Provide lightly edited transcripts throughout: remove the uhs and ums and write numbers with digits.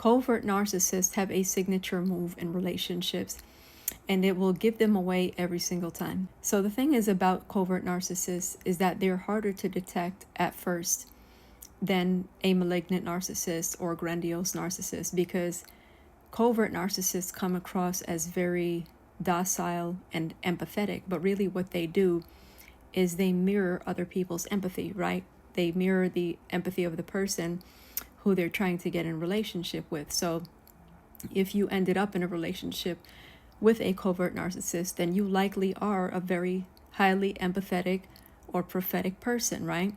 Covert narcissists have a signature move in relationships, and it will give them away every single time. So the thing is about covert narcissists is that they're harder to detect at first than a malignant narcissist or grandiose narcissist, because covert narcissists come across as very docile and empathetic, but really what they do is they mirror other people's empathy, right? They mirror the empathy of the person who they're trying to get in relationship with. So if you ended up in a relationship with a covert narcissist, then you likely are a very highly empathetic or prophetic person, right?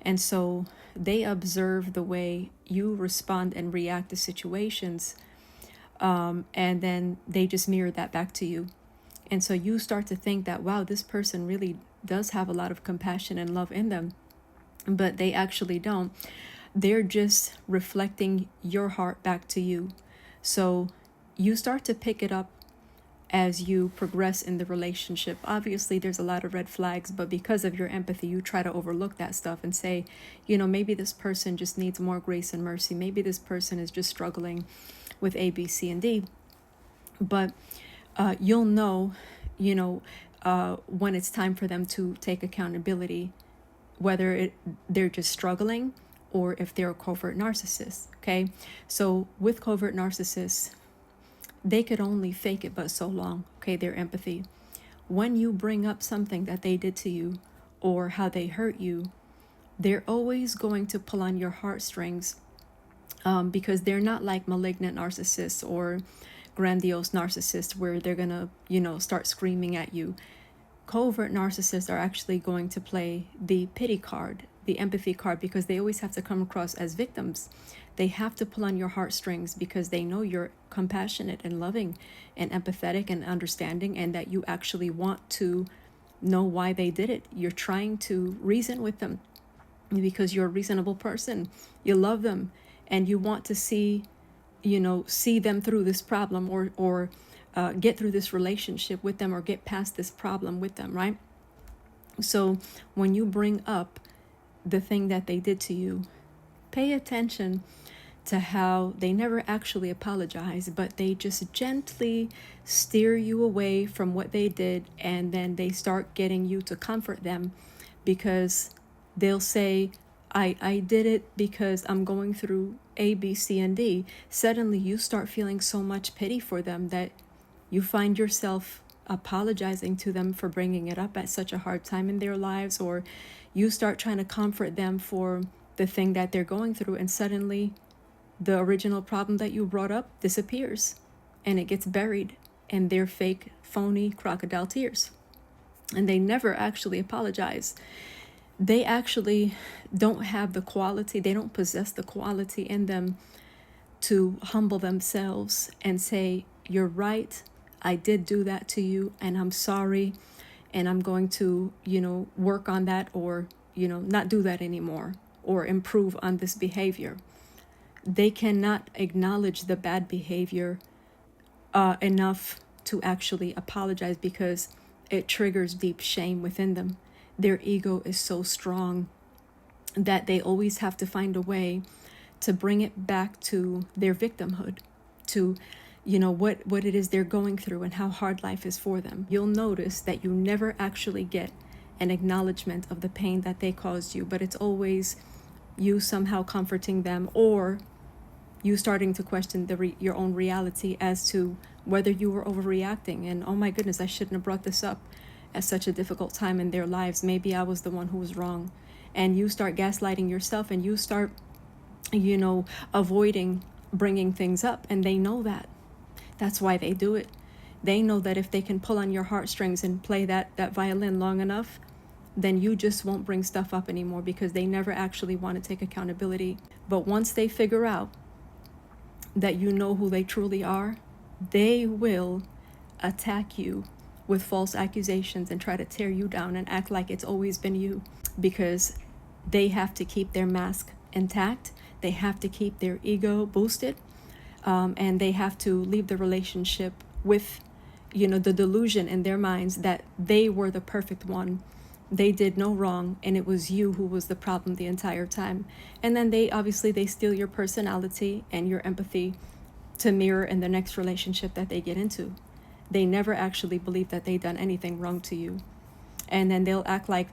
And so they observe the way you respond and react to situations, and then they just mirror that back to you. And so you start to think that, wow, this person really does have a lot of compassion and love in them, but they actually don't. They're just reflecting your heart back to you. So you start to pick it up as you progress in the relationship. Obviously, there's a lot of red flags, but because of your empathy, you try to overlook that stuff and say, maybe this person just needs more grace and mercy. Maybe this person is just struggling with A, B, C, and D. But you'll know, when it's time for them to take accountability, whether they're just struggling or if they're a covert narcissist, okay? So with covert narcissists, they could only fake it but so long, okay, their empathy. When you bring up something that they did to you or how they hurt you, they're always going to pull on your heartstrings, because they're not like malignant narcissists or grandiose narcissists where they're gonna, start screaming at you. Covert narcissists are actually going to play the pity card, the empathy card, because they always have to come across as victims. They have to pull on your heartstrings because they know you're compassionate and loving and empathetic and understanding, and that you actually want to know why they did it. You're trying to reason with them because you're a reasonable person. You love them and you want to see them through this problem, or get through this relationship with them, or get past this problem with them, right? So when you bring up the thing that they did to you, pay attention to how they never actually apologize, but they just gently steer you away from what they did, and then they start getting you to comfort them, because they'll say, I did it because I'm going through A, B, C, and D. Suddenly you start feeling so much pity for them that you find yourself apologizing to them for bringing it up at such a hard time in their lives, or you start trying to comfort them for the thing that they're going through, and suddenly the original problem that you brought up disappears and it gets buried in their fake, phony crocodile tears. And they never actually apologize. They actually don't have the quality, they don't possess the quality in them to humble themselves and say, you're right, I did do that to you and I'm sorry, and I'm going to, work on that, or, not do that anymore, or improve on this behavior. They cannot acknowledge the bad behavior enough to actually apologize, because it triggers deep shame within them. Their ego is so strong that they always have to find a way to bring it back to their victimhood, to what it is they're going through and how hard life is for them. You'll notice that you never actually get an acknowledgement of the pain that they caused you, but it's always you somehow comforting them, or you starting to question your own reality as to whether you were overreacting, and oh my goodness, I shouldn't have brought this up at such a difficult time in their lives. Maybe I was the one who was wrong. And you start gaslighting yourself, and you start avoiding bringing things up, and they know that. That's why they do it. They know that if they can pull on your heartstrings and play that violin long enough, then you just won't bring stuff up anymore, because they never actually want to take accountability. But once they figure out that you know who they truly are, they will attack you with false accusations and try to tear you down and act like it's always been you, because they have to keep their mask intact. They have to keep their ego boosted, and they have to leave the relationship with the delusion in their minds that they were the perfect one They did no wrong, and it was you who was the problem the entire time. And then they steal your personality and your empathy to mirror in the next relationship that they get into. They never actually believe that they've done anything wrong to you. And then they'll act like,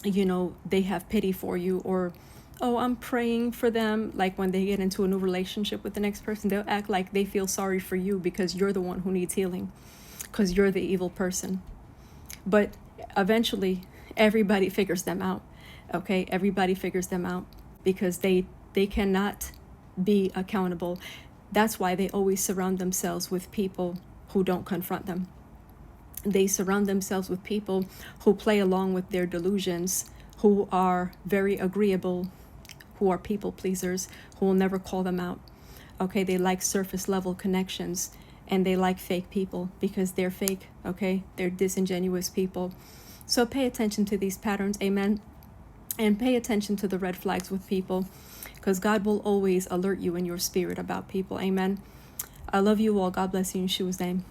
they have pity for you, or, oh, I'm praying for them. Like when they get into a new relationship with the next person, they'll act like they feel sorry for you because you're the one who needs healing, because you're the evil person. But eventually, everybody figures them out. Okay, everybody figures them out because they cannot be accountable. That's why they always surround themselves with people who don't confront them. They surround themselves with people who play along with their delusions, who are very agreeable, who are people pleasers, who will never call them out. Okay, they like surface level connections, and they like fake people because they're fake. Okay, they're disingenuous people. So pay attention to these patterns, amen, and pay attention to the red flags with people, because God will always alert you in your spirit about people, amen. I love you all. God bless you in Yeshua's name.